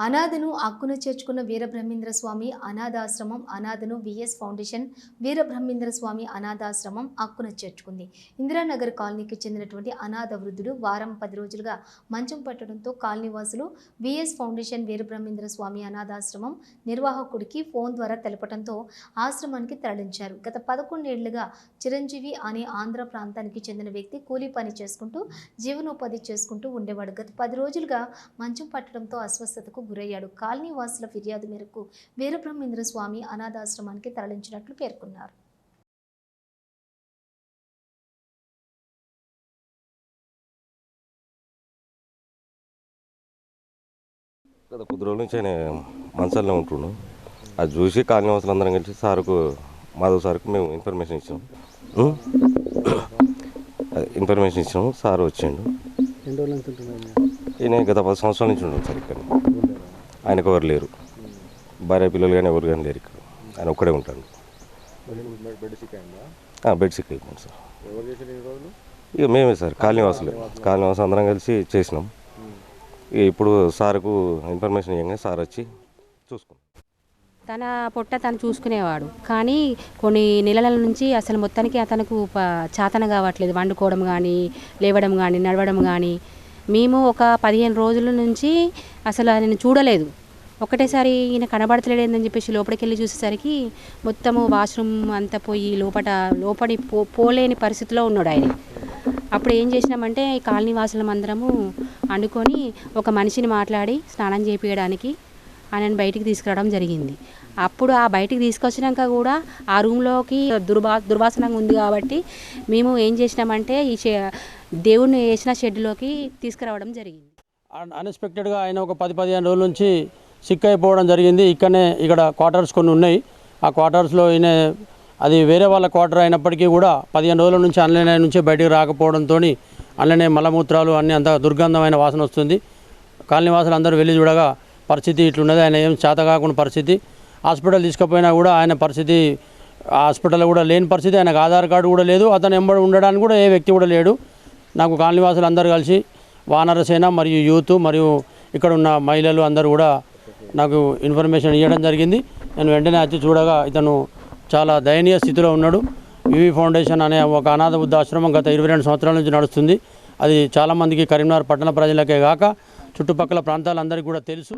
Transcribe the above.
అనాథను హక్కున చేర్చుకున్న వీరబ్రహ్మేంద్ర స్వామి అనాథాశ్రమం అనాథను VS foundation Veerabrahmendra స్వామి అనాథాశ్రమం హక్కున చేర్చుకుంది. ఇందిరానగర్ కాలనీకి చెందినటువంటి అనాథ వృద్ధుడు వారం 10 రోజులుగా మంచం పట్టడంతో కాలనీవాసులు విఎస్ ఫౌండేషన్ వీరబ్రహ్మేంద్ర స్వామి అనాథాశ్రమం నిర్వాహకుడికి ఫోన్ ద్వారా తెలపడంతో ఆశ్రమానికి తరలించారు. గత 11 ఏళ్లుగా చిరంజీవి అనే ఆంధ్ర ప్రాంతానికి చెందిన వ్యక్తి కూలీ పని చేసుకుంటూ జీవనోపాధి చేసుకుంటూ ఉండేవాడు. గత 10 రోజులుగా మంచం పట్టడంతో అస్వస్థతకు గురయ్యాడు. కాలనీ వాసుల ఫిర్యాదు మేరకు వీరబ్రహ్మేంద్ర స్వామి అనాథాశ్రమానికి తరలించినట్లు పేర్కొన్నారు. గత కొద్ది రోజుల నుంచి ఆయన మంచాల్లో ఉంటున్నాం. అది చూసి కాలనీ వాసులు అందరం కలిసి సార్కు మాధవ్ సార్కు మేము ఇన్ఫర్మేషన్ ఇచ్చాము. సార్ వచ్చిండు. ఈయన గత 10 సంవత్సరాల నుంచి ఉన్నాడు సార్ ఇక్కడ. ఆయనకు ఎవరు లేరు, భార్య పిల్లలు కానీ ఎవరు కానీ లేరు ఇక్కడ. ఆయన ఒక్కడే ఉంటాడు. బెడ్ సిక్ అయిపోయింది సార్. ఇక మేమే సార్ కాలనీ వాసులు అందరం కలిసి చేసినాం. ఇప్పుడు సార్కు ఇన్ఫర్మేషన్ ఇవ్వగానే సార్ వచ్చి చూసుకున్నాం. తన పొట్ట తను చూసుకునేవాడు, కానీ కొన్ని నెలల నుంచి అసలు మొత్తానికి అతనికి చాతన కావట్లేదు. వండుకోవడం కానీ, లేవడం కానీ, నడవడం కానీ. మేము ఒక 15 రోజుల నుంచి అసలు ఆయన చూడలేదు. ఒకటేసారి ఈయన కనబడతలేదని చెప్పేసి లోపలికి వెళ్ళి చూసేసరికి మొత్తము వాష్రూమ్ అంతా పోయి లోపలి పోలేని పరిస్థితిలో ఉన్నాడు ఆయన. అప్పుడు ఏం చేసినామంటే ఈ కాలనీ వాసులం అందరము వండుకొని ఒక మనిషిని మాట్లాడి స్నానం చేయించడానికి ఆయనను బయటికి తీసుకురావడం జరిగింది. అప్పుడు ఆ బయటికి తీసుకొచ్చినాక కూడా ఆ రూమ్లోకి దుర్వాసనంగా ఉంది కాబట్టి మేము ఏం చేసినామంటే ఈ దేవుణ్ణి వేసిన షెడ్లోకి తీసుకురావడం జరిగింది. అన్ఎక్స్పెక్టెడ్గా ఆయన ఒక 10-15 రోజుల నుంచి సిక్ అయిపోవడం జరిగింది. ఇక్కడ క్వార్టర్స్ కొన్ని ఉన్నాయి. ఆ క్వార్టర్స్లో ఈయన అది వేరే వాళ్ళ క్వార్టర్ అయినప్పటికీ కూడా 15 రోజుల నుంచి ఆన్లైన్ నుంచి బయటికి రాకపోవడంతో ఆన్లైన్ మలమూత్రాలు అన్నీ అంత దుర్గంధమైన వాసన వస్తుంది. కాలనీ వాసులు అందరూ వెళ్ళి చూడగా పరిస్థితి ఇట్లున్నది. ఆయన ఏం చేత కాకుండా పరిస్థితి. హాస్పిటల్ తీసుకుపోయినా కూడా ఆయన పరిస్థితి హాస్పిటల్ కూడా లేని పరిస్థితి. ఆయనకు ఆధార్ కార్డు కూడా లేదు. అతను ఎంబడి ఉండడానికి కూడా ఏ వ్యక్తి కూడా లేడు. నాకు కాలనీ వాసులు అందరూ కలిసి వానరసేన మరియు యూత్ మరియు ఇక్కడ ఉన్న మహిళలు అందరూ కూడా నాకు ఇన్ఫర్మేషన్ ఇవ్వడం జరిగింది. నేను వెంటనే వచ్చి చూడగా ఇతను చాలా దయనీయ స్థితిలో ఉన్నాడు. వివి ఫౌండేషన్ అనే ఒక అనాథ వృద్ధాశ్రమం గత 22 సంవత్సరాల నుంచి నడుస్తుంది. అది చాలామందికి కరీంనగర్ పట్టణ ప్రజలకే కాక చుట్టుపక్కల ప్రాంతాలందరికీ కూడా తెలుసు.